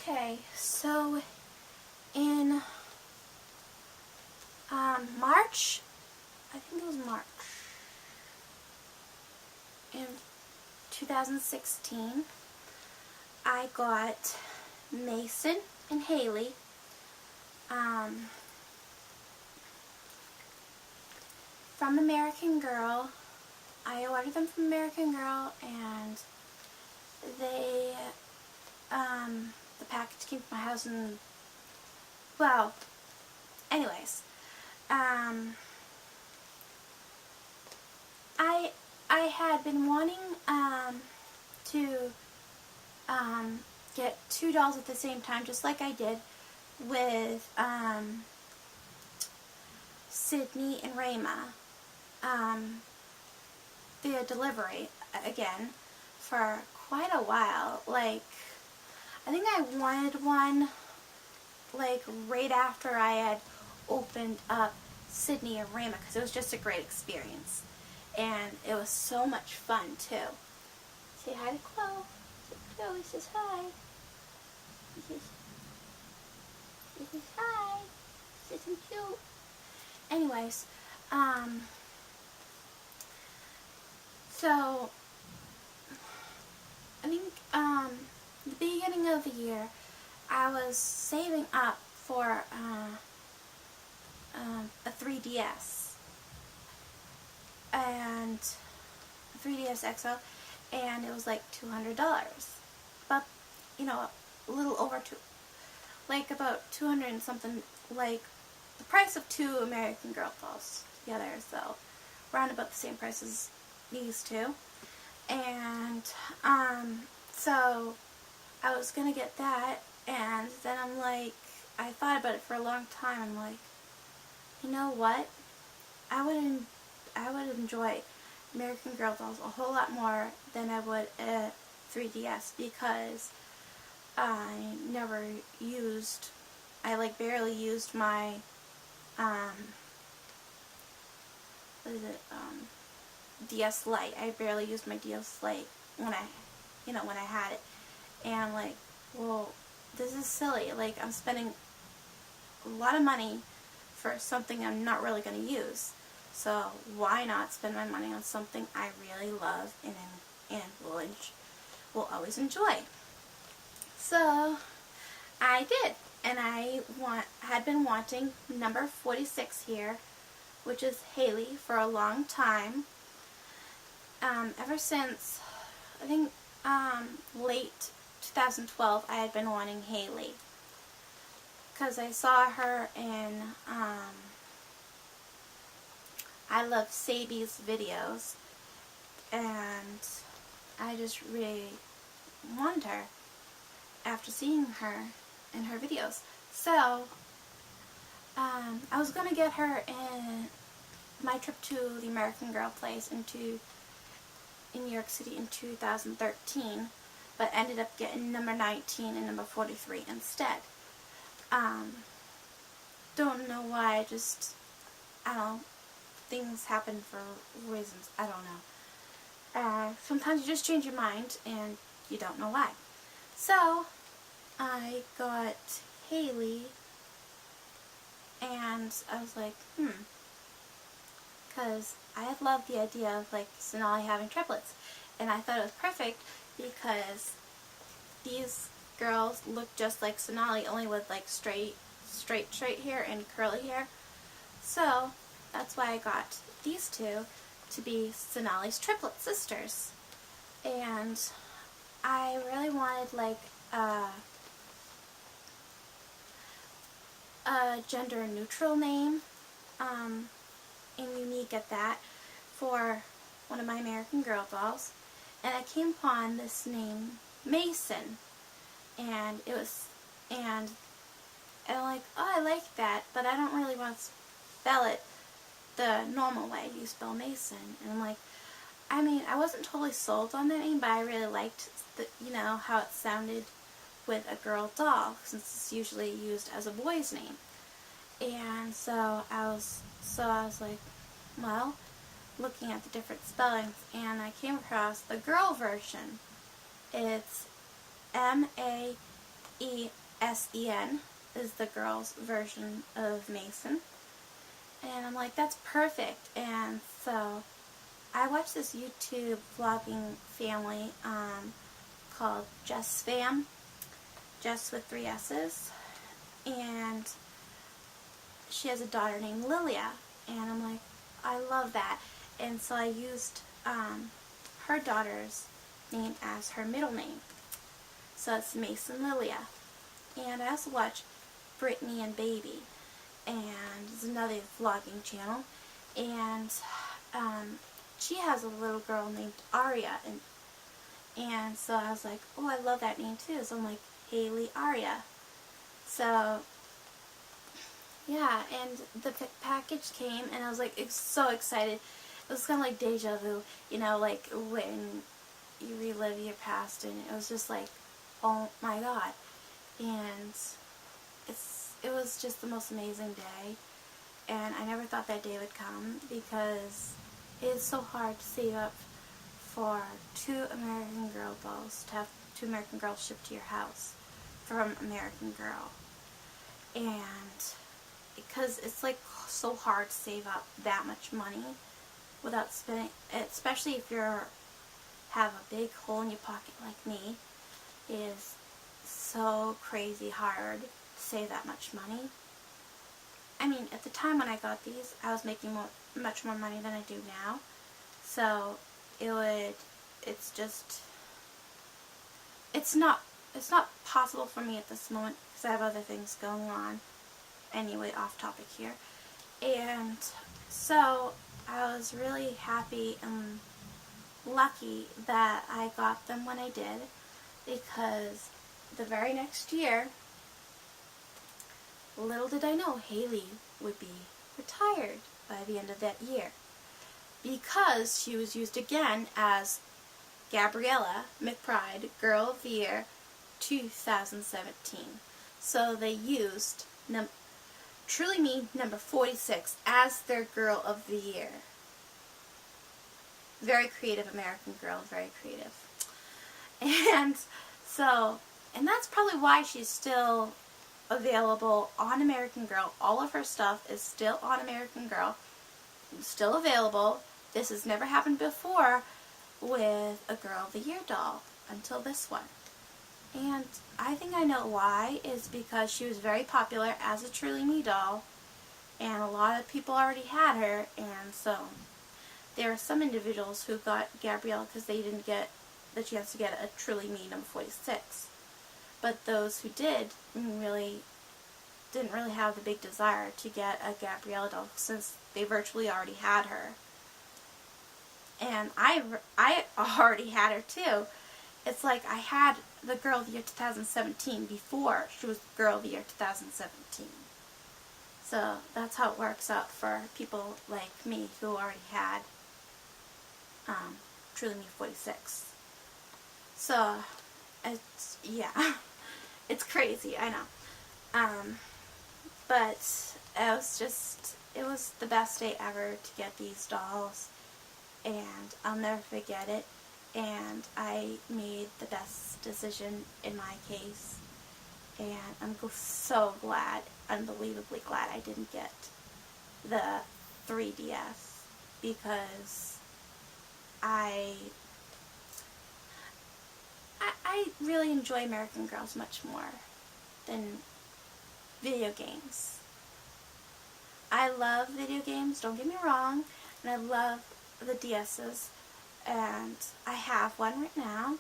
Okay, so in March, I think it was March, in 2016, I got Maesen and Haley from American Girl. I ordered them from American Girl, and they, the package came to my house, and, well, anyways, I had been wanting, to, get two dolls at the same time, just like I did with, Sydney and Rayma, via delivery, again, for quite a while. Like, I think I wanted one, like, right after I had opened up Sydney and Rayma, because it was just a great experience. And it was so much fun, too. Say hi to Chloe. Chloe says hi. He says hi. Says I'm cute. Anyways, so, I think, the beginning of the year, I was saving up for, a 3DS, and a 3DS XL, and it was like $200, but, you know, a little over like about 200 and something, like the price of two American Girl dolls together, so around about the same price as these two. And so I was gonna get that, and then I'm like, I thought about it for a long time. I'm like, you know what? I would enjoy American Girl dolls a whole lot more than I would a 3DS, because I never used, I like barely used my, what is it, DS Lite. I barely used my DS Lite when when I had it. And I'm like, well, this is silly. Like, I'm spending a lot of money for something I'm not really going to use. So why not spend my money on something I really love and will always enjoy? So I did, and I had been wanting number 46 here, which is Haley, for a long time. Ever since, I think, late 2012, I had been wanting Haley, because I saw her in, I Love Sadie's videos, and I just really wanted her after seeing her in her videos. So, I was going to get her in my trip to the American Girl place in New York City in 2013, but ended up getting number 19 and number 43 instead. Don't know why, I don't know, things happen for reasons, I don't know. Sometimes you just change your mind and you don't know why. So, I got Haley, and I was like, because I had loved the idea of, like, Sonali having triplets, and I thought it was perfect because these girls look just like Sonali, only with, like, straight hair and curly hair. So that's why I got these two to be Sonali's triplet sisters. And I really wanted, like, a gender neutral name, and unique at that, for one of my American Girl dolls. And I came upon this name, Maesen, and I'm like, oh, I like that, but I don't really want to spell it the normal way you spell Mason. And I'm like, I mean, I wasn't totally sold on that name, but I really liked how it sounded with a girl doll, since it's usually used as a boy's name. And so I was like, well, looking at the different spellings, and I came across the girl version. It's Maesen is the girl's version of Maesen. And I'm like, that's perfect. And so I watched this YouTube vlogging family called Jess Fam, Jess with 3 S's, and she has a daughter named Lilia, and I'm like, I love that. And so I used her daughter's name as her middle name, so it's Maesen Lilia. And I also watch Brittany and Baby, and it's another vlogging channel, and she has a little girl named Aria, and so I was like, oh, I love that name too. So I'm like, Haley Aria. So yeah, and the package came, and I was like, so excited. It was kind of like deja vu, you know, like when you relive your past, and it was just like, oh my god. And it was just the most amazing day, and I never thought that day would come, because it is so hard to save up for 2 American Girl dolls, to have 2 American Girls shipped to your house from American Girl. And because it's like so hard to save up that much money without spending, especially if you have a big hole in your pocket like me, it is so crazy hard to save that much money. I mean, at the time when I got these, I was making much more money than I do now. So it's not possible for me at this moment, because I have other things going on. Anyway, off topic here. And so I was really happy and lucky that I got them when I did, because the very next year, little did I know Haley would be retired by the end of that year, because she was used again as Gabriella McBride Girl of the Year 2017. So they used Truly Me number 46 as their Girl of the Year. Very creative American Girl, very creative. And so, and that's probably why she's still available on American Girl. All of her stuff is still on American Girl, still available. This has never happened before with a Girl of the Year doll until this one. And I think I know why, is because she was very popular as a Truly Me doll, and a lot of people already had her, and so there are some individuals who got Gabrielle because they didn't get the chance to get a Truly Me number 46. But those who did didn't really have the big desire to get a Gabrielle doll, since they virtually already had her. And I already had her too. It's like I had the Girl of the Year 2017 before she was the Girl of the Year 2017. So that's how it works out for people like me who already had Truly Me 46. So it's, yeah, it's crazy, I know. But it was the best day ever to get these dolls, and I'll never forget it. And I made the best decision in my case, and I'm so glad, unbelievably glad I didn't get the 3DS, because I really enjoy American Girls much more than video games. I love video games, don't get me wrong, and I love the DS's, and I have one right now.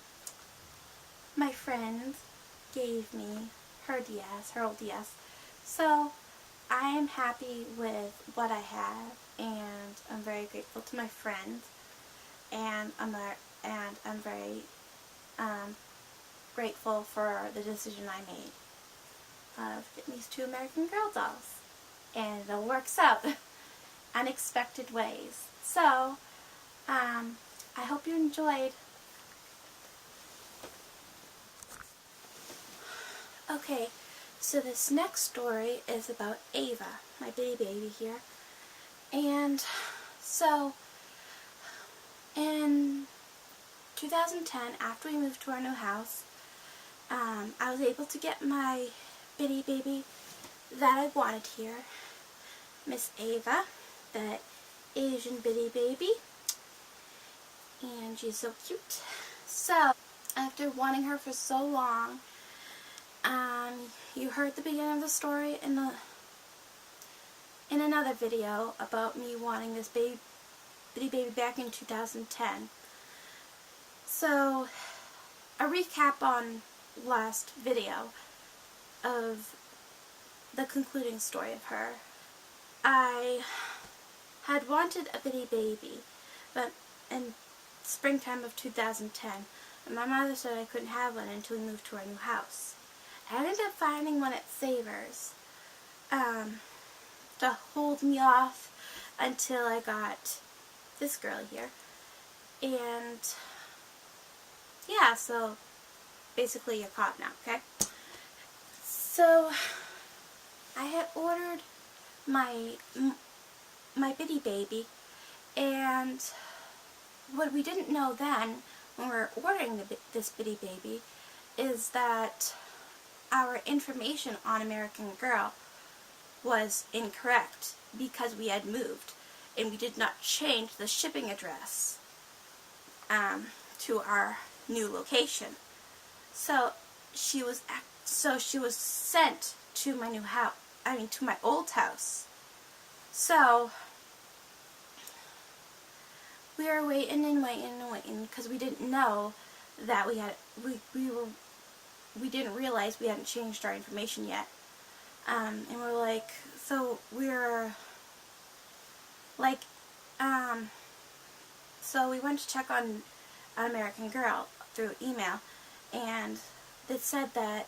My friend gave me her DS, her old DS, so I am happy with what I have, and I'm very grateful to my friend, and I'm very grateful for the decision I made of getting these 2 American Girl dolls, and it all works out unexpected ways. So I hope you enjoyed. Okay, so this next story is about Ava, my baby here. And so in 2010, after we moved to our new house, I was able to get my bitty baby that I wanted here, Miss Ava, the Asian bitty baby, and she's so cute. So, after wanting her for so long, you heard the beginning of the story in another video about me wanting this bitty baby back in 2010. So, a recap on last video of the concluding story of her. I had wanted a bitty baby, but in springtime of 2010, and my mother said I couldn't have one until we moved to our new house. I ended up finding one at Savers to hold me off until I got this girl here. And yeah, so basically you're caught now, okay? So I had ordered my bitty baby, and what we didn't know then when we were ordering this bitty baby is that our information on American Girl was incorrect because we had moved and we did not change the shipping address to our new location. So she was sent to my new house. To my old house. So we were waiting and waiting because we didn't know that we didn't realize we hadn't changed our information yet. And we're like, so we went to check on American Girl through email, and it said that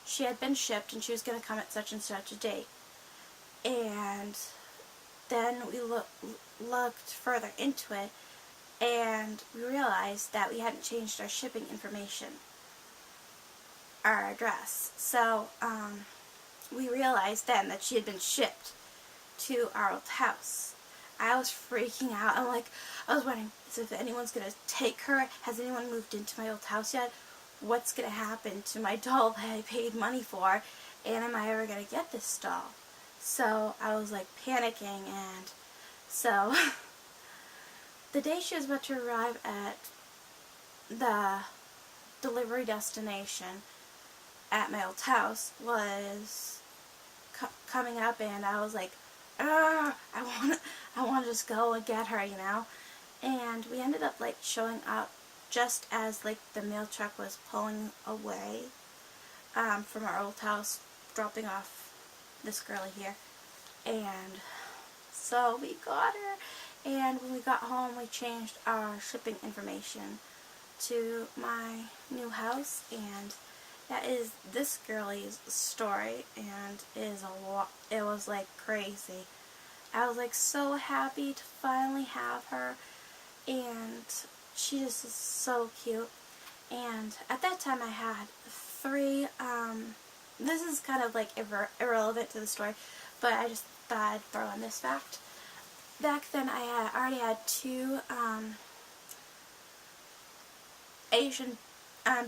she had been shipped and she was going to come at such and such a date. And then we looked further into it, and we realized that we hadn't changed our shipping information, our address. So we realized then that she had been shipped to our old house. I was freaking out. I was wondering if anyone's going to take her. Has anyone moved into my old house yet? What's going to happen to my doll that I paid money for? And am I ever going to get this doll? So I was like panicking, and so the day she was about to arrive at the delivery destination at my old house was coming up, and I was like, I want to just go and get her, you know. And we ended up showing up just as the mail truck was pulling away from our old house, dropping off this girlie here. And so we got her, and when we got home we changed our shipping information to my new house, and that is this girlie's story, and it was crazy. I was so happy to finally have her, and she just is so cute. And at that time I had 3, this is kind of irrelevant to the story, but I just thought I'd throw in this fact. Back then I already had 2 Asian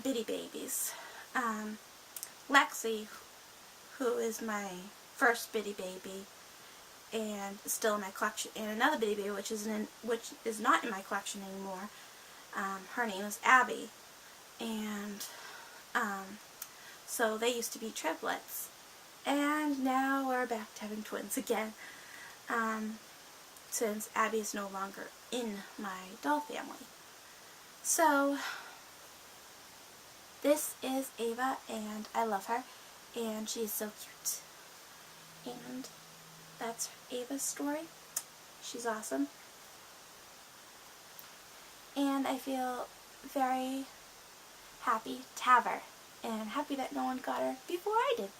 bitty babies. Lexi, who is my first bitty baby and still in my collection, and another bitty baby which is not in my collection anymore. Her name is Abby, and so they used to be triplets, and now we're back to having twins again, since Abby is no longer in my doll family. So this is Ava, and I love her, and she's so cute. And that's Ava's story. She's awesome. And I feel very happy to have her, and happy that no one got her before I did.